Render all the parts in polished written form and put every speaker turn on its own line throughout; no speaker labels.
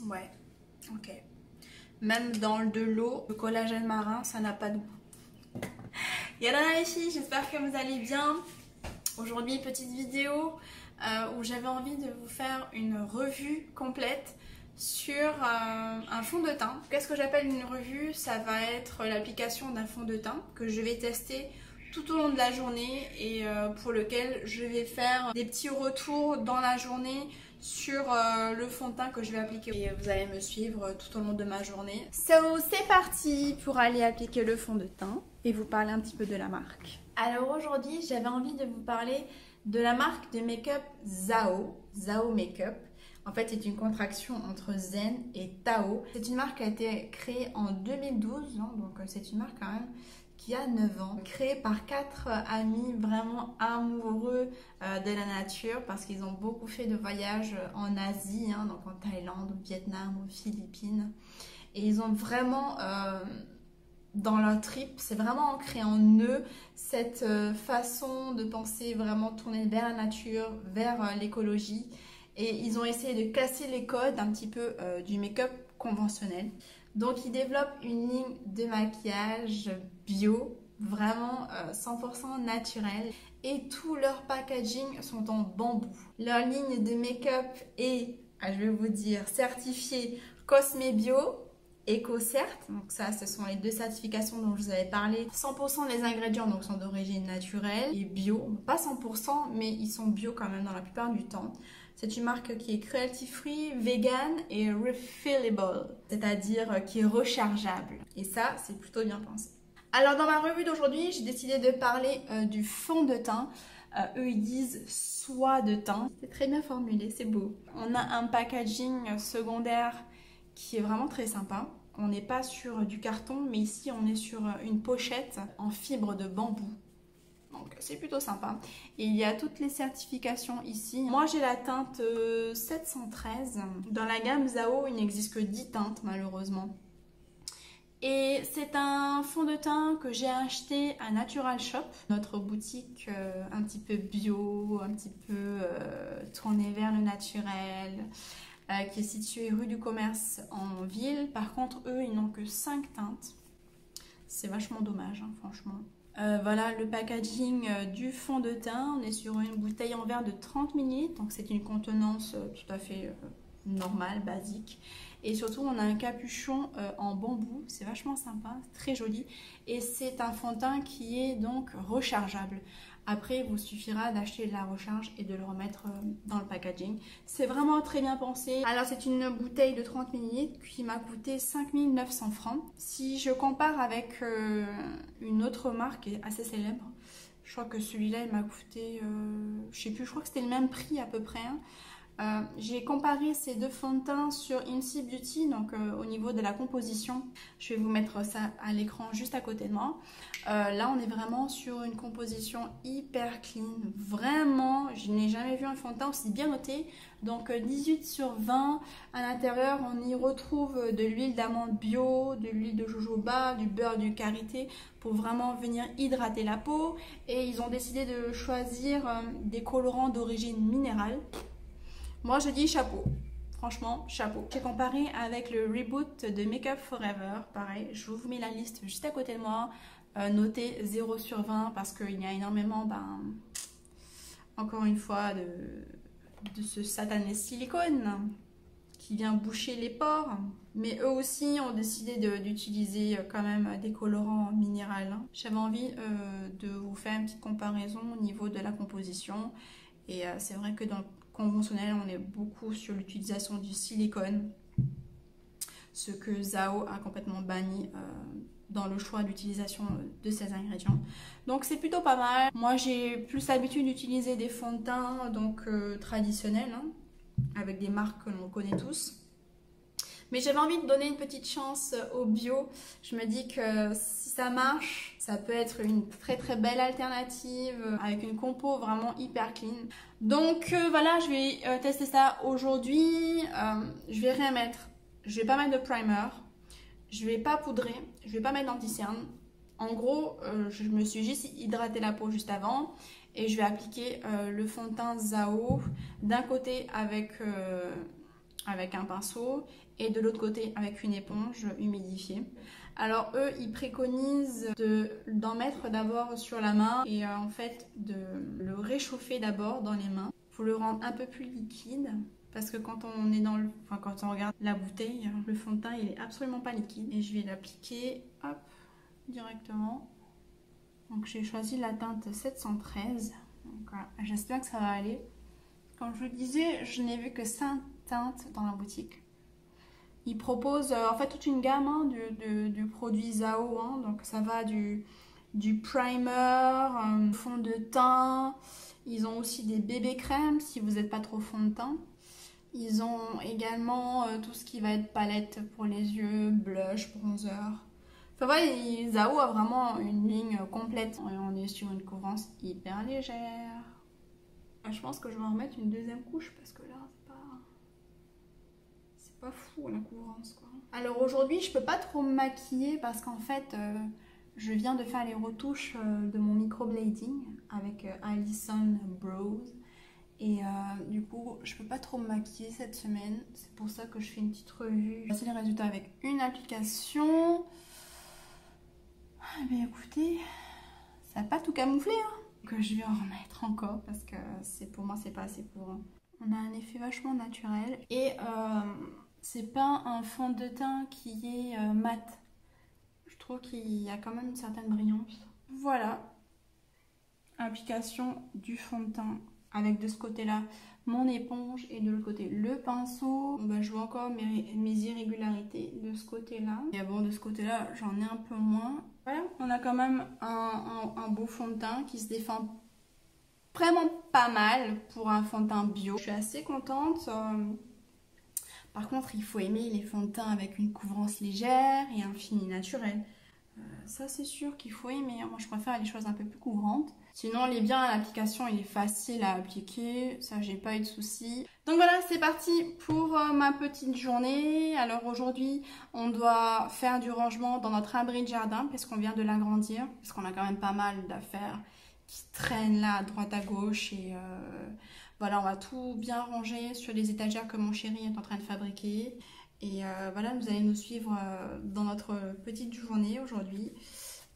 Ouais, ok. Même dans de l'eau, le collagène marin, ça n'a pas de goût. Yallah les filles, j'espère que vous allez bien. Aujourd'hui, petite vidéo où j'avais envie de vous faire une revue complète sur un fond de teint. Qu'est-ce que j'appelle une revue? Ça va être l'application d'un fond de teint que je vais tester tout au long de la journée et pour lequel je vais faire des petits retours dans la journée sur le fond de teint que je vais appliquer. Et vous allez me suivre tout au long de ma journée. So, c'est parti pour aller appliquer le fond de teint et vous parler un petit peu de la marque. Alors aujourd'hui, j'avais envie de vous parler de la marque de make-up Zao, Zao Makeup. En fait, c'est une contraction entre Zen et Tao. C'est une marque qui a été créée en 2012, hein, donc c'est une marque quand même qui a 9 ans. Créée par 4 amis vraiment amoureux de la nature parce qu'ils ont beaucoup fait de voyages en Asie, hein, donc en Thaïlande, au Vietnam, aux Philippines. Et ils ont vraiment, dans leur trip, c'est vraiment ancré en eux cette façon de penser vraiment tournée vers la nature, vers l'écologie. Et ils ont essayé de casser les codes un petit peu du make-up conventionnel. Donc ils développent une ligne de maquillage bio, vraiment 100% naturel. Et tout leur packaging sont en bambou. Leur ligne de make-up est, je vais vous dire, certifiée Cosme Bio, EcoCert. Donc ça, ce sont les deux certifications dont je vous avais parlé. 100% des ingrédients donc, sont d'origine naturelle et bio. Pas 100%, mais ils sont bio quand même dans la plupart du temps. C'est une marque qui est cruelty free, vegan et refillable, c'est-à-dire qui est rechargeable. Et ça, c'est plutôt bien pensé. Alors dans ma revue d'aujourd'hui, j'ai décidé de parler du fond de teint. Eux, ils disent soie de teint. C'est très bien formulé, c'est beau. On a un packaging secondaire qui est vraiment très sympa. On n'est pas sur du carton, mais ici, on est sur une pochette en fibre de bambou. Donc c'est plutôt sympa. Et il y a toutes les certifications ici. Moi j'ai la teinte 713. Dans la gamme Zao, il n'existe que 10 teintes malheureusement. Et c'est un fond de teint que j'ai acheté à Natural Shop, notre boutique un petit peu bio, un petit peu tournée vers le naturel, qui est située rue du Commerce en ville. Par contre, eux, ils n'ont que 5 teintes. C'est vachement dommage, hein, franchement. Voilà le packaging du fond de teint. On est sur une bouteille en verre de 30 ml, donc c'est une contenance tout à fait normale, basique. Et surtout, on a un capuchon en bambou, c'est vachement sympa, très joli. Et c'est un fond de teint qui est donc rechargeable. Après, il vous suffira d'acheter de la recharge et de le remettre dans le packaging. C'est vraiment très bien pensé. Alors, c'est une bouteille de 30 ml qui m'a coûté 5 900 francs. Si je compare avec une autre marque assez célèbre, je crois que celui-là, il m'a coûté, je sais plus, je crois que c'était le même prix à peu près. Hein. J'ai comparé ces deux fonds de teint sur INSI Beauty, donc au niveau de la composition. Je vais vous mettre ça à l'écran juste à côté de moi. Là, on est vraiment sur une composition hyper clean. Vraiment, je n'ai jamais vu un fond de teint aussi bien noté. Donc 18 sur 20. À l'intérieur, on y retrouve de l'huile d'amande bio, de l'huile de jojoba, du beurre de karité pour vraiment venir hydrater la peau. Et ils ont décidé de choisir des colorants d'origine minérale. Moi, je dis chapeau. Franchement, chapeau. J'ai comparé avec le reboot de Make Up Forever. Pareil, je vous mets la liste juste à côté de moi. Noté 0 sur 20 parce qu'il y a énormément, encore une fois, de ce satané silicone qui vient boucher les pores. Mais eux aussi ont décidé d'utiliser quand même des colorants minéraux. J'avais envie de vous faire une petite comparaison au niveau de la composition. Et c'est vrai que dans le conventionnel, on est beaucoup sur l'utilisation du silicone, ce que Zao a complètement banni dans le choix d'utilisation de ces ingrédients. Donc c'est plutôt pas mal. Moi j'ai plus l'habitude d'utiliser des fonds de teint donc traditionnels, hein, avec des marques que l'on connaît tous. Mais j'avais envie de donner une petite chance au bio. Je me dis que si ça marche, ça peut être une très très belle alternative avec une compo vraiment hyper clean. Donc voilà, je vais tester ça aujourd'hui. Je vais rien mettre. Je vais pas mettre de primer. Je vais pas poudrer. Je vais pas mettre d'anti-cerne. En gros, je me suis juste hydraté la peau juste avant. Et je vais appliquer le fond de teint Zao d'un côté avec avec un pinceau et de l'autre côté avec une éponge humidifiée. Alors eux, ils préconisent d'en mettre d'abord sur la main et en fait de le réchauffer d'abord dans les mains pour le rendre un peu plus liquide. Parce que quand on est dans quand on regarde la bouteille, le fond de teint il est absolument pas liquide. Et je vais l'appliquer, hop, directement. Donc j'ai choisi la teinte 713. Donc voilà, j'espère que ça va aller. Comme je vous le disais, je n'ai vu que 5 teintes dans la boutique. Ils proposent en fait toute une gamme hein, de produits Zao. Hein. Donc ça va du primer, fond de teint. Ils ont aussi des bébés crèmes si vous n'êtes pas trop fond de teint. Ils ont également tout ce qui va être palette pour les yeux, blush, bronzer. Enfin voilà, Zao a vraiment une ligne complète. Et on est sur une couvrance hyper légère. Je pense que je vais en remettre une deuxième couche parce que là, c'est pas fou la couvrance quoi. Alors aujourd'hui, je peux pas trop me maquiller parce qu'en fait, je viens de faire les retouches de mon microblading avec Alison Brows. Et du coup, je peux pas trop me maquiller cette semaine. C'est pour ça que je fais une petite revue. Voici les résultats avec une application. Eh bien écoutez, ça n'a pas tout camouflé hein. Que je vais en remettre encore parce que pour moi c'est pas assez pour. On a un effet vachement naturel et c'est pas un fond de teint qui est mat. Je trouve qu'il y a quand même une certaine brillance. Voilà, application du fond de teint avec de ce côté là mon éponge et de l'autre côté le pinceau. Je vois encore mes irrégularités de ce côté là. Et bon, de ce côté là j'en ai un peu moins. Voilà, on a quand même un beau fond de teint qui se défend vraiment pas mal pour un fond de teint bio. Je suis assez contente. Par contre, il faut aimer les fonds de teint avec une couvrance légère et un fini naturel. Ça, c'est sûr qu'il faut aimer. Moi, je préfère les choses un peu plus couvrantes. Sinon, on est bien à l'application, il est facile à appliquer. Ça, j'ai pas eu de soucis. Donc voilà, c'est parti pour ma petite journée. Alors aujourd'hui, on doit faire du rangement dans notre abri de jardin parce qu'on vient de l'agrandir. Parce qu'on a quand même pas mal d'affaires qui traînent là à droite à gauche. Et voilà, on va tout bien ranger sur les étagères que mon chéri est en train de fabriquer. Et voilà, vous allez nous suivre dans notre petite journée aujourd'hui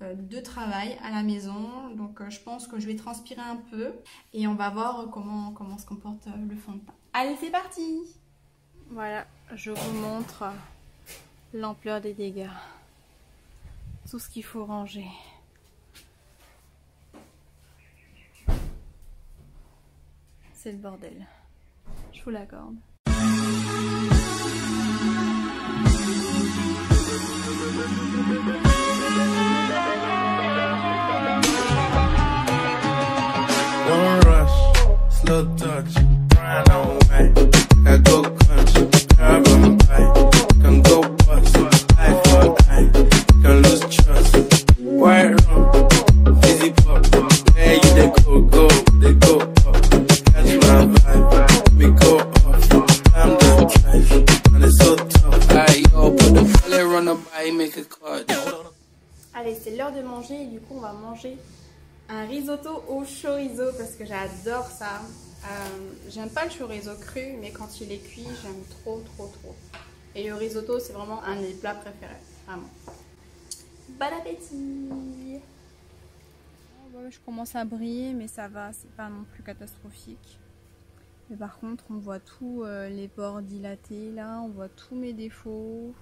de travail à la maison. Donc je pense que je vais transpirer un peu et on va voir comment se comporte le fond de teint. Allez, c'est parti! Voilà, je vous montre l'ampleur des dégâts. Tout ce qu'il faut ranger. C'est le bordel. Je vous l'accorde.
Don't rush, slow touch, grind on way. I go country, grab on bike, can go bust, eye for eye, can lose trust. White rum, easy pop, where you they go up. Catch my vibe, we go off. I'm the type, and it's so tough. I yo, put the fully run up by, make a card.
Allez, c'est l'heure de manger et du coup on va manger un risotto au chorizo parce que j'adore ça. J'aime pas le chorizo cru, mais quand il est cuit, j'aime trop. Et le risotto, c'est vraiment un des plats préférés, vraiment. Bon appétit! Je commence à briller, mais ça va, c'est pas non plus catastrophique. Mais par contre, on voit tous les pores dilatés là, on voit tous mes défauts.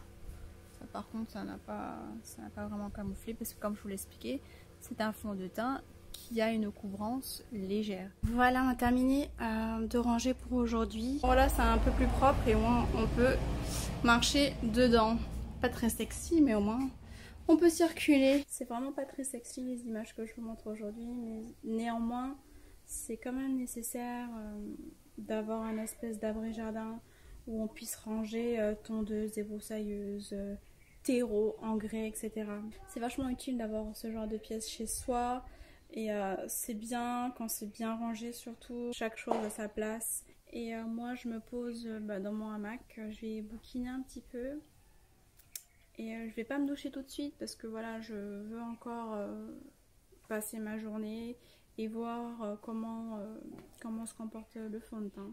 Ça, par contre, ça n'a pas vraiment camouflé parce que comme je vous l'expliquais, c'est un fond de teint qui a une couvrance légère. Voilà, on a terminé de ranger pour aujourd'hui. Voilà, c'est un peu plus propre et au moins on peut marcher dedans. Pas très sexy, mais au moins on peut circuler. C'est vraiment pas très sexy les images que je vous montre aujourd'hui, mais néanmoins, c'est quand même nécessaire d'avoir un espèce d'abri jardin où on puisse ranger tondeuses et broussailleuses, terreau, engrais, etc. C'est vachement utile d'avoir ce genre de pièces chez soi. Et c'est bien quand c'est bien rangé, surtout chaque chose à sa place. Et moi je me pose dans mon hamac, je vais bouquiner un petit peu. Et je vais pas me doucher tout de suite parce que voilà, je veux encore passer ma journée et voir comment se comporte le fond de teint.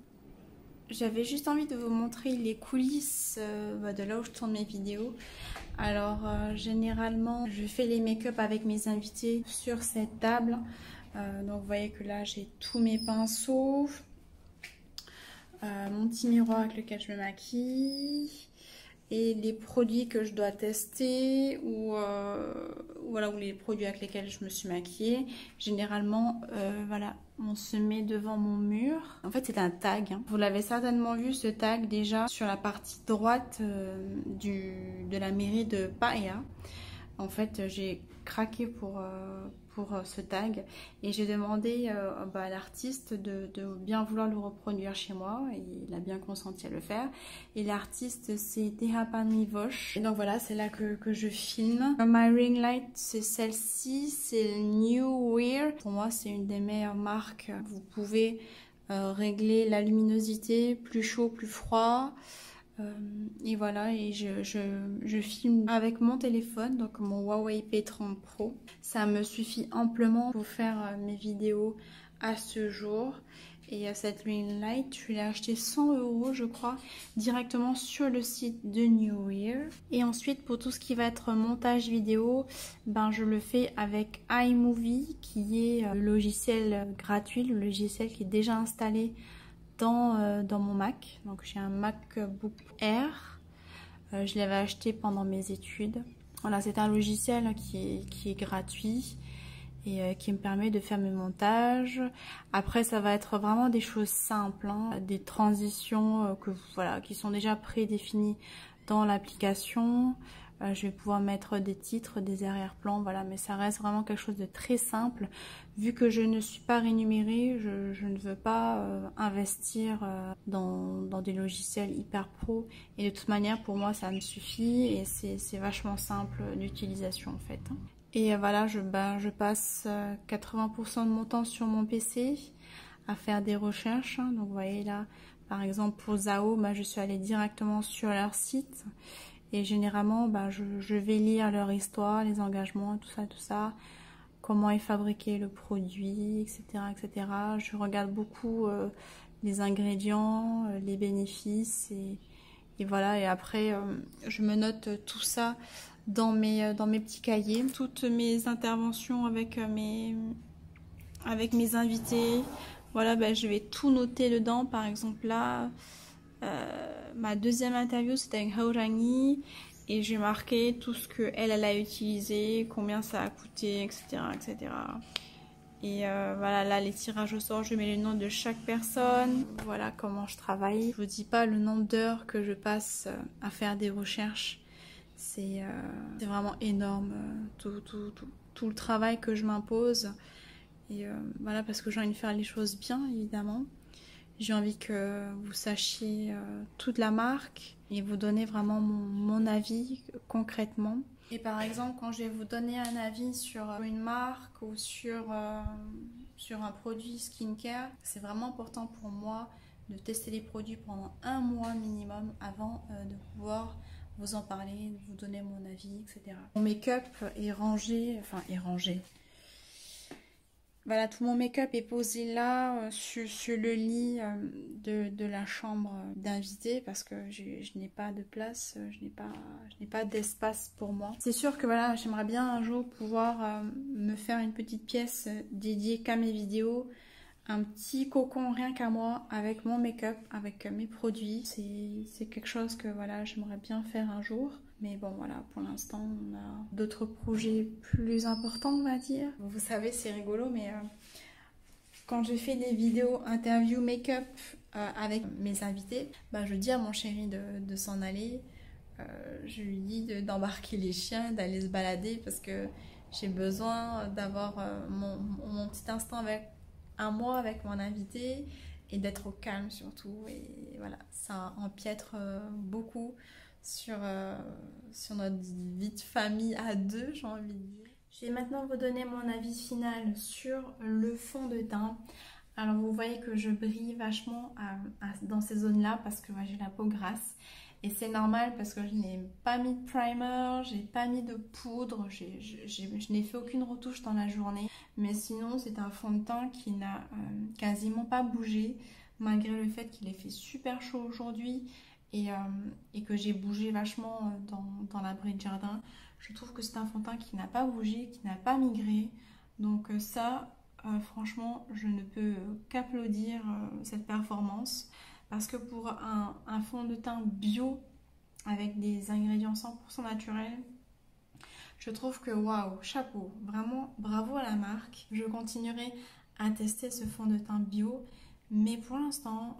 j'avais juste envie de vous montrer les coulisses de là où je tourne mes vidéos. Alors généralement je fais les make-up avec mes invités sur cette table. Donc vous voyez que là j'ai tous mes pinceaux, mon petit miroir avec lequel je me maquille et les produits que je dois tester ou voilà, ou les produits avec lesquels je me suis maquillée. Généralement voilà, on se met devant mon mur. En fait c'est un tag, hein. Vous l'avez certainement vu ce tag déjà sur la partie droite de la mairie de Paia. En fait j'ai craqué pour ce tag et j'ai demandé à l'artiste de bien vouloir le reproduire chez moi et il a bien consenti à le faire. Et l'artiste c'est Tehapan Mivosh. Et donc voilà, c'est là que je filme. My ring light c'est celle-ci, c'est New Wear. Pour moi c'est une des meilleures marques. Vous pouvez régler la luminosité, plus chaud, plus froid. Et voilà, et je filme avec mon téléphone, donc mon Huawei P30 Pro. Ça me suffit amplement pour faire mes vidéos à ce jour. Et cette ring light, je l'ai acheté 100 € je crois, directement sur le site de New Wear. Et ensuite pour tout ce qui va être montage vidéo, ben je le fais avec iMovie, qui est le logiciel gratuit, le logiciel qui est déjà installé dans mon Mac. Donc j'ai un MacBook Air, je l'avais acheté pendant mes études. Voilà, c'est un logiciel qui est gratuit et qui me permet de faire mes montages. Après ça va être vraiment des choses simples, hein, des transitions voilà, qui sont déjà prédéfinies dans l'application. Je vais pouvoir mettre des titres, des arrière-plans, voilà, mais ça reste vraiment quelque chose de très simple. Vu que je ne suis pas rémunérée, je ne veux pas investir dans des logiciels hyper pro. Et de toute manière, pour moi, ça me suffit et c'est vachement simple d'utilisation en fait. Et voilà, je passe 80% de mon temps sur mon PC à faire des recherches. Donc vous voyez là, par exemple pour Zao, je suis allée directement sur leur site. Et généralement, je vais lire leur histoire, les engagements, tout ça, comment est fabriqué le produit, etc., etc. Je regarde beaucoup les ingrédients, les bénéfices, et voilà. Et après, je me note tout ça dans mes petits cahiers. Toutes mes interventions avec mes invités, voilà, je vais tout noter dedans. Par exemple là, ma deuxième interview c'était avec Haurangi et j'ai marqué tout ce que elle a utilisé, combien ça a coûté, etc., etc. Et voilà, là les tirages au sort, je mets les noms de chaque personne. Voilà comment je travaille. Je vous dis pas le nombre d'heures que je passe à faire des recherches. C'est vraiment énorme, tout le travail que je m'impose. Et voilà, parce que j'ai envie de faire les choses bien, évidemment. J'ai envie que vous sachiez toute la marque et vous donner vraiment mon avis concrètement. Et par exemple, quand je vais vous donner un avis sur une marque ou sur un produit skincare, c'est vraiment important pour moi de tester les produits pendant 1 mois minimum avant de pouvoir vous en parler, de vous donner mon avis, etc. Mon make-up est rangé, voilà, tout mon make-up est posé là, sur le lit de la chambre d'invité parce que je n'ai pas de place, je n'ai pas d'espace pour moi. C'est sûr que voilà, j'aimerais bien un jour pouvoir me faire une petite pièce dédiée qu'à mes vidéos, un petit cocon rien qu'à moi avec mon make-up, avec mes produits. C'est quelque chose que voilà, j'aimerais bien faire un jour. Mais bon voilà, pour l'instant on a d'autres projets plus importants, on va dire. Vous savez, c'est rigolo, mais quand je fais des vidéos interview make-up avec mes invités, je dis à mon chéri de s'en aller. Je lui dis d'embarquer les chiens, d'aller se balader parce que j'ai besoin d'avoir mon petit instant à moi avec mon invité et d'être au calme surtout. Et voilà, ça empiètre beaucoup sur notre vie de famille à deux, j'ai envie de dire. Je vais maintenant vous donner mon avis final sur le fond de teint. Alors vous voyez que je brille vachement dans ces zones-là parce que j'ai la peau grasse. Et c'est normal parce que je n'ai pas mis de primer, j'ai pas mis de poudre, je n'ai fait aucune retouche dans la journée. Mais sinon c'est un fond de teint qui n'a quasiment pas bougé. malgré le fait qu'il ait fait super chaud aujourd'hui et que j'ai bougé vachement dans l'abri de jardin. Je trouve que c'est un fond de teint qui n'a pas bougé, qui n'a pas migré. Donc ça, franchement, je ne peux qu'applaudir cette performance. Parce que pour un fond de teint bio avec des ingrédients 100% naturels, je trouve que waouh, chapeau, vraiment bravo à la marque. Je continuerai à tester ce fond de teint bio, mais pour l'instant,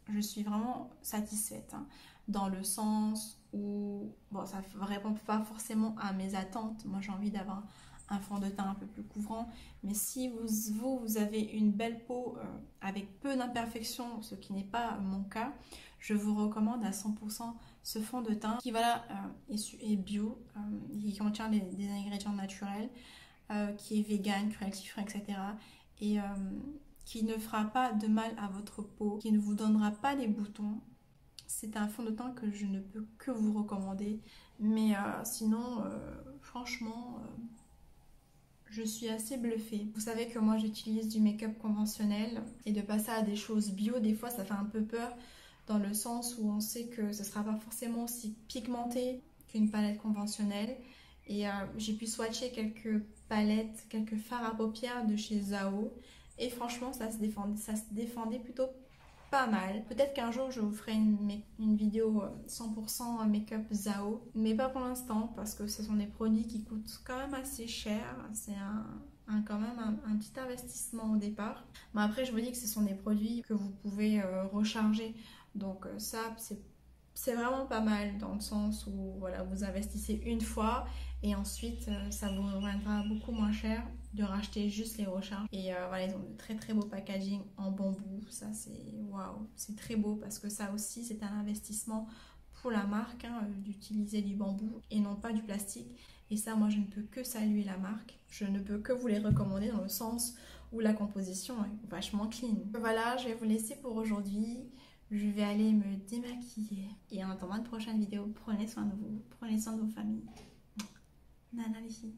je suis vraiment satisfaite, hein, dans le sens où, bon, ça ne répond pas forcément à mes attentes. Moi, j'ai envie d'avoir un fond de teint un peu plus couvrant, mais si vous avez une belle peau avec peu d'imperfections, ce qui n'est pas mon cas, je vous recommande à 100% ce fond de teint qui voilà, est bio, qui contient des ingrédients naturels, qui est vegan, cruelty-free, etc. Et qui ne fera pas de mal à votre peau, qui ne vous donnera pas des boutons. C'est un fond de teint que je ne peux que vous recommander, mais sinon, franchement... je suis assez bluffée. Vous savez que moi j'utilise du make-up conventionnel et de passer à des choses bio, des fois ça fait un peu peur dans le sens où on sait que ce ne sera pas forcément aussi pigmenté qu'une palette conventionnelle. Et j'ai pu swatcher quelques palettes, quelques fards à paupières de chez Zao et franchement ça se défendait plutôt pas mal. Peut-être qu'un jour je vous ferai une vidéo 100% make-up Zao, mais pas pour l'instant parce que ce sont des produits qui coûtent quand même assez cher. C'est quand même un petit investissement au départ. Mais après je vous dis que ce sont des produits que vous pouvez recharger, donc ça c'est vraiment pas mal dans le sens où voilà, vous investissez une fois et ensuite ça vous reviendra beaucoup moins cher de racheter juste les recharges. Et voilà, ils ont de très très beaux packaging en bambou. Ça c'est waouh, c'est très beau parce que ça aussi c'est un investissement pour la marque, hein, d'utiliser du bambou et non pas du plastique. Et ça, moi je ne peux que saluer la marque. Je ne peux que vous les recommander dans le sens où la composition est vachement clean. Voilà, je vais vous laisser pour aujourd'hui. Je vais aller me démaquiller. Et en attendant une prochaine vidéo, prenez soin de vous, prenez soin de vos familles. Nana les filles.